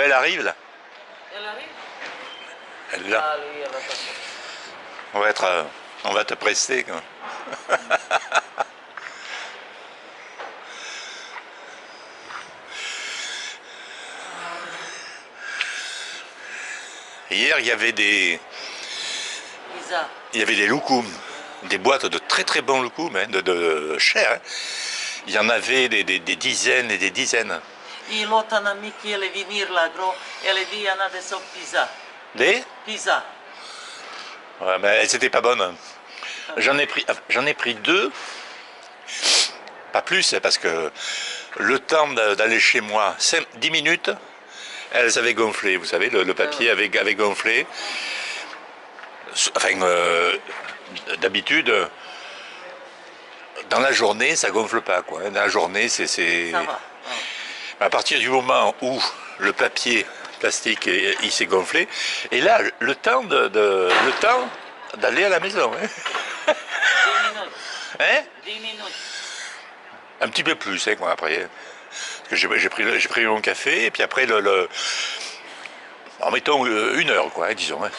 Ben, elle arrive là. Elle arrive? Elle est là. Ah, lui, elle va passer. On va te presser, quoi. Hier, il y avait des Pizza. loukoums, des boîtes de très très bons loukoums, hein, de chair. Hein. Il y en avait des dizaines et des dizaines. Et l'autre ami qui allait venir là, gros, elle a dit il y en a des sauces pizza. Des Pizza. Ouais, mais c'était pas bonne. J'en ai pris 2, pas plus, parce que le temps d'aller chez moi, 10 minutes, elles avaient gonflé, vous savez, le papier avait gonflé. Enfin, d'habitude, dans la journée, ça gonfle pas, quoi. Dans la journée, c'est... Ça va. À partir du moment où le papier plastique il s'est gonflé, et là, le temps d'aller à la maison. Hein. 10 minutes. Hein? 10 minutes. Un petit peu plus, hein, quoi, après. Parce que j'ai pris mon café, et puis après, en mettons 1 heure, quoi, hein, disons. Hein.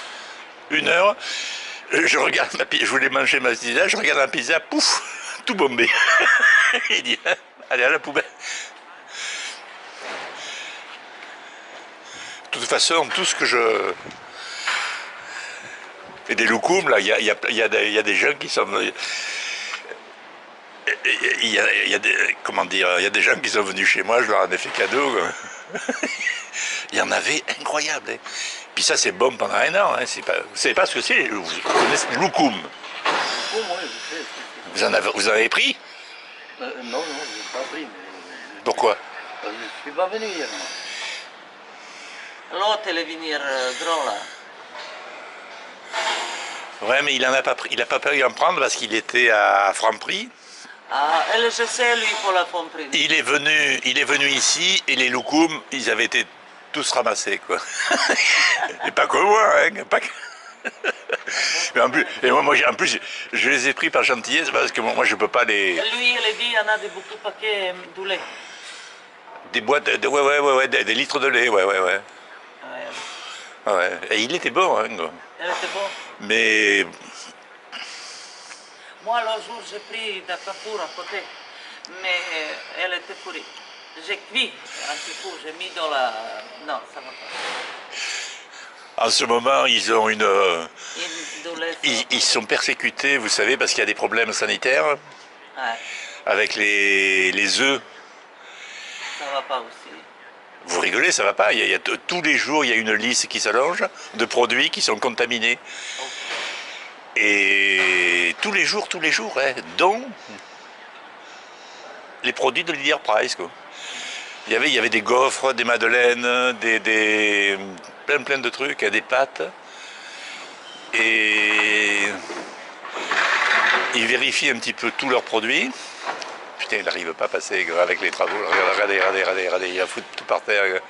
1 heure, je regarde je voulais manger ma pizza, je regarde la pizza, pouf, tout bombé. Il dit, allez à la poubelle. De toute façon, tout ce que je... Et des loukoums, là, il y a des gens qui sont... Il y a des... Comment dire? Il y a des gens qui sont venus chez moi, je leur en ai fait cadeau. Il y en avait incroyable. Hein. Puis ça, c'est bon pendant 1 an. Hein. Vous savez pas ce que c'est? Vous connaissez le loukoum? Vous en avez pris? Non, je n'ai pas pris. Mais... Pourquoi? Je ne suis pas venu hier. L'autre, elle est venue gros là. Ouais, mais il n'a pas pu en prendre parce qu'il était à Franprix. Ah, elle, je sais, lui, pour la Franprix. Il est venu ici et les loukoums, ils avaient été tous ramassés, quoi. Et pas que moi, hein. Pas que... Mais en plus, je les ai pris par gentillesse parce que moi, je peux pas les... Lui, il a dit, il y en a beaucoup de paquets de lait. Des boîtes, ouais, des litres de lait, ouais. Ouais. Et il était bon, hein. Elle était bon. Mais... Moi, l'autre jour, j'ai pris de la capour à côté, mais elle était pourrie. J'ai cuit un petit peu, j'ai mis dans la... Non, ça va pas. En ce moment, ils ont ils sont persécutés, vous savez, parce qu'il y a des problèmes sanitaires. Ouais. Avec les œufs. Ça va pas aussi. Vous rigolez, ça va pas. Tous les jours, il y a une liste qui s'allonge de produits qui sont contaminés. Okay. Et tous les jours, hein, dont les produits de Leader Price, quoi. Il y avait des gaufres, des madeleines, plein de trucs, des pâtes. Et ils vérifient un petit peu tous leurs produits. Putain, il n'arrive pas à passer avec les travaux. Regardez, il a foutu tout par terre.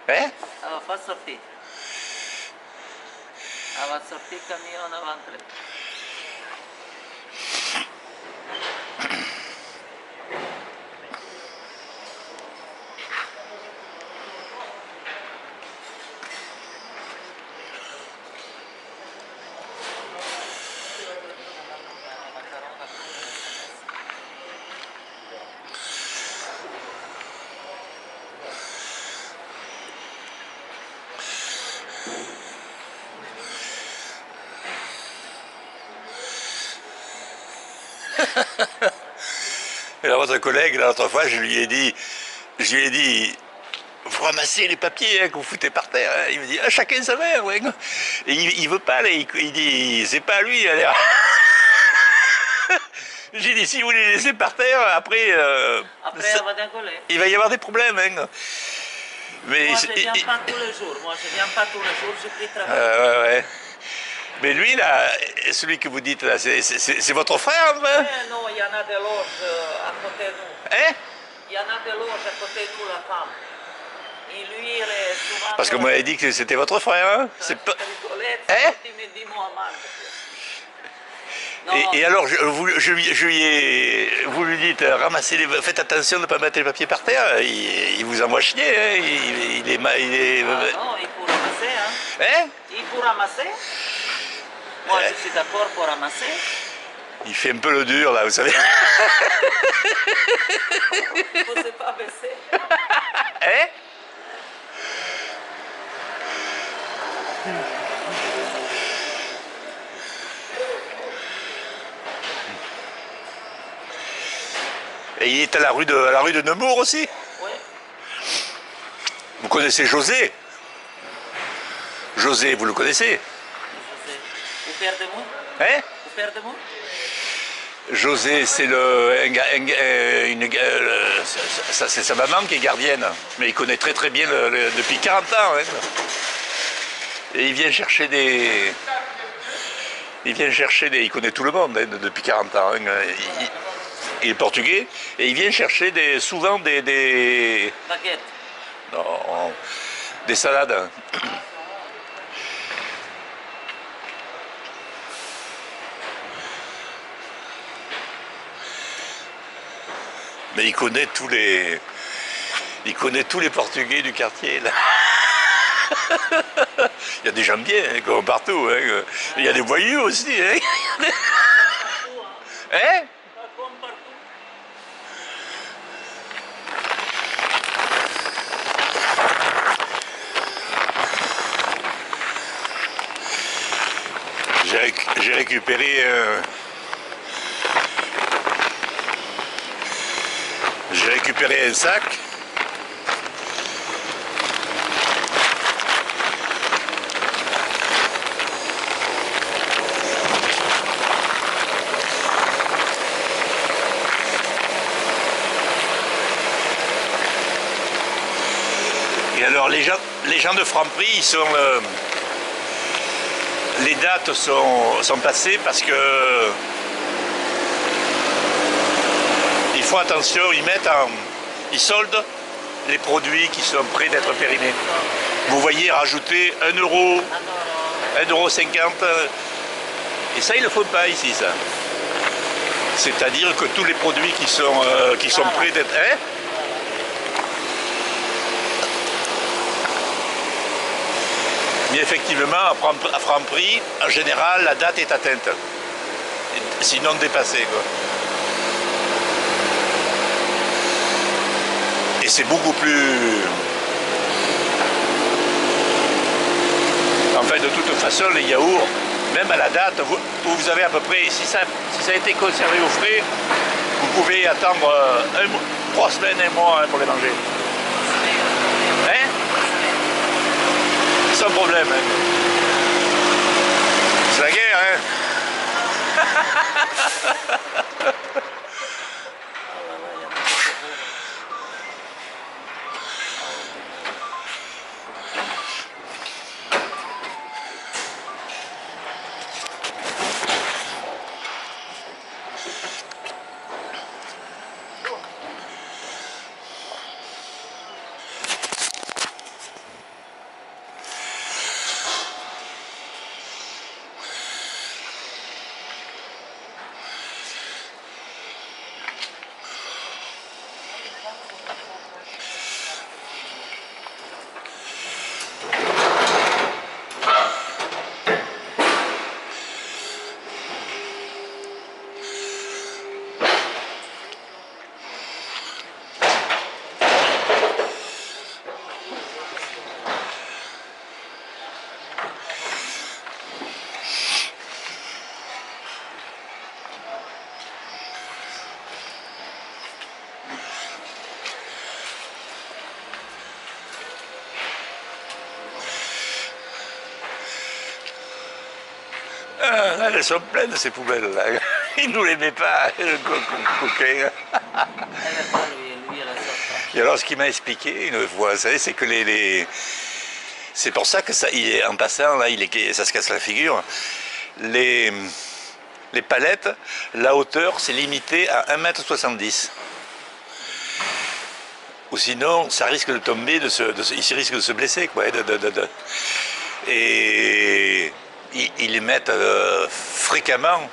Hein? Elle va pas sortir. Elle va sortir camion avant de... Et là, votre collègue, l'autre fois, je lui ai dit, vous ramassez les papiers, hein, que vous foutez par terre. Hein. Il me dit, ah, chacun sa mère, ouais. Et il veut pas aller, il dit, c'est pas à lui, allez. J'ai dit, si vous les laissez par terre, après, Après, va décoller. Il va y avoir des problèmes. Hein. Mais moi, je viens pas tous les jours. Je pris travail. Ouais. Mais lui, là, celui que vous dites, là, c'est votre frère, hein? Non, il y en a des loges à côté de nous. Hein? Il y en a des loges à côté de nous, la femme. Et lui, il est souvent... Parce que vous m'avez dit que c'était votre frère, hein? C'est pas... Rigolette, Hein? il me dit Mohamed. Non, Et alors, vous lui dites, ramassez faites attention de ne pas mettre les papiers par terre, il vous envoie chier, hein? Il est... non, il faut ramasser, hein. Hein? Il faut ramasser. Moi, je suis d'accord pour ramasser. Il fait un peu le dur, là, vous savez. Il ne faut pas baisser. Hein? Et il est à la rue de Nemours aussi. Oui. Vous connaissez José? José, vous le connaissez? Je sais. Au père de moi? Hein? Au père de moi? José, c'est c'est sa maman qui est gardienne. Mais il connaît très très bien depuis 40 ans. Hein. Et il vient chercher des... Il connaît tout le monde hein, depuis 40 ans. Hein. Il est portugais et il vient chercher souvent des Baguette. non, des salades. Mais il connaît tous les Portugais du quartier là. Il y a des gens bien hein, comme partout. Hein. Il y a des voyous aussi. Hein. Hein? Comme partout. J'ai récupéré un sac. Et alors les gens de Franprix, ils sont les dates sont passées parce que ils font attention, ils soldent les produits qui sont prêts d'être périmés. Vous voyez rajouter 1 euro, 1,50 €, et ça ils ne le font pas ici ça. C'est-à-dire que tous les produits qui sont prêts d'être... Hein? Mais effectivement, à Franprix, en général, la date est atteinte. Sinon dépassée, quoi. Et c'est beaucoup plus... En fait, de toute façon, les yaourts, même à la date, vous avez à peu près, si ça a été conservé au frais, vous pouvez attendre 3 semaines, 1 mois hein, pour les manger. Hein? Sans problème. Hein. C'est la guerre, hein? Ah, elles sont pleines ces poubelles là. Il ne nous les met pas, le coquin. Et alors ce qu'il m'a expliqué une fois, c'est que c'est pour ça que ça, en passant là, ça se casse la figure. Les palettes, la hauteur c'est limité à 1,70 m. ou sinon ça risque de tomber, il risque de se blesser, quoi. Et ils les mettent fréquemment.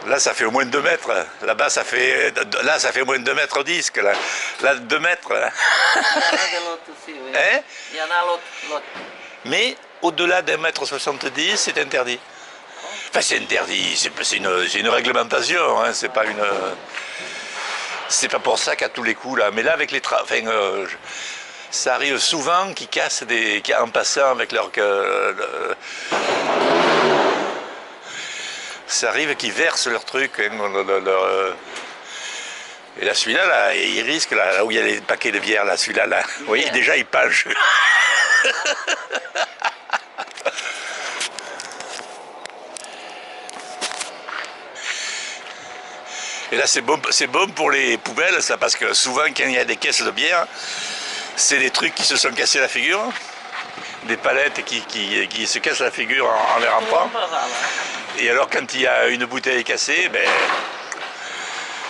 Là, ça fait au moins 2 mètres. Là-bas, ça fait au moins 2 mètres 10. Là 2 mètres. Là. Il y en a de l'autre aussi, oui. Hein? Il y en a l'autre. Mais au-delà d'1,70 m, c'est interdit. Enfin, c'est interdit, c'est une réglementation, hein, c'est pas une... C'est pas pour ça qu'à tous les coups, là. Mais là, avec les... ça arrive souvent qu'ils cassent en passant avec leur... ça arrive qu'ils versent leur truc, hein, et là, celui-là, là, il risque, là où il y a les paquets de bière, là, celui-là, là, vous voyez, déjà, il penche. Et là, c'est bon pour les poubelles, ça, parce que souvent, quand il y a des caisses de bière, c'est des trucs qui se sont cassés la figure, des palettes qui se cassent la figure en les rampant. Et alors, quand il y a une bouteille cassée, ben,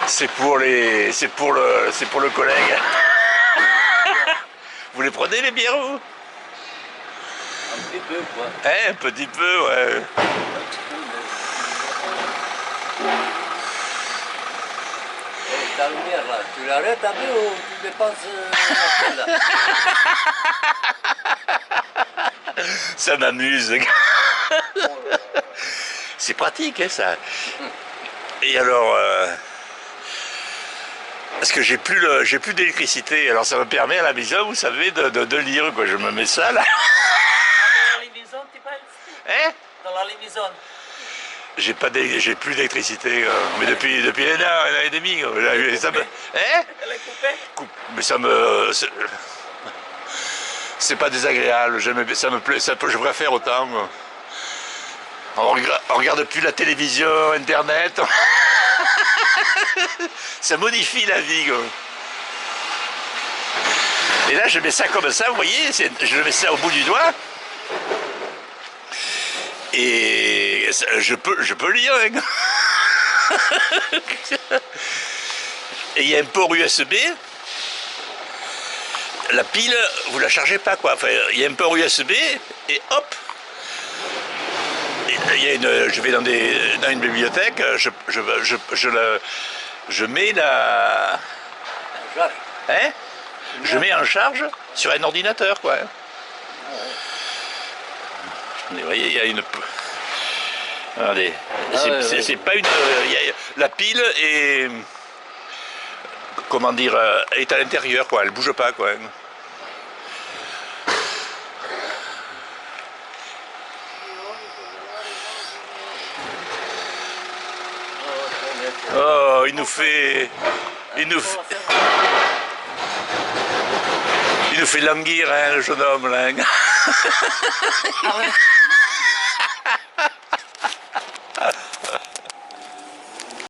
c'est pour le collègue. Vous les prenez, les bières, vous? Un petit peu, quoi. Hein, un petit peu, ouais. Ta lumière là, tu l'arrêtes un peu ou tu dépenses la pile là? Ça m'amuse. C'est pratique, hein, ça. Et alors, parce que j'ai plus d'électricité, alors ça me permet à la maison, vous savez, de lire, quoi. Je me mets ça là. Dans la limaison, tu penses? Hein? Dans la limaison. J'ai plus d'électricité, mais depuis 1 an, 1 an et demi. Ça me... Hein? Elle est coupée? Mais ça me... C'est pas désagréable, ça me plaît, je préfère autant. On regarde plus la télévision, internet. Ça modifie la vie, quoi. Et là, je mets ça comme ça, vous voyez, je mets ça au bout du doigt. Et je peux lire. Hein. Et il y a un port USB. La pile, vous la chargez pas, quoi. Enfin, il y a un port USB et hop. Je vais dans une bibliothèque, je mets la... Hein? Je mets en charge sur un ordinateur, quoi. Vous voyez, il y a une... Regardez, c'est pas une... La pile est... Comment dire, est à l'intérieur, quoi. Elle bouge pas, quoi. Oh, il nous fait languir, hein, le jeune homme, là. Ah ouais.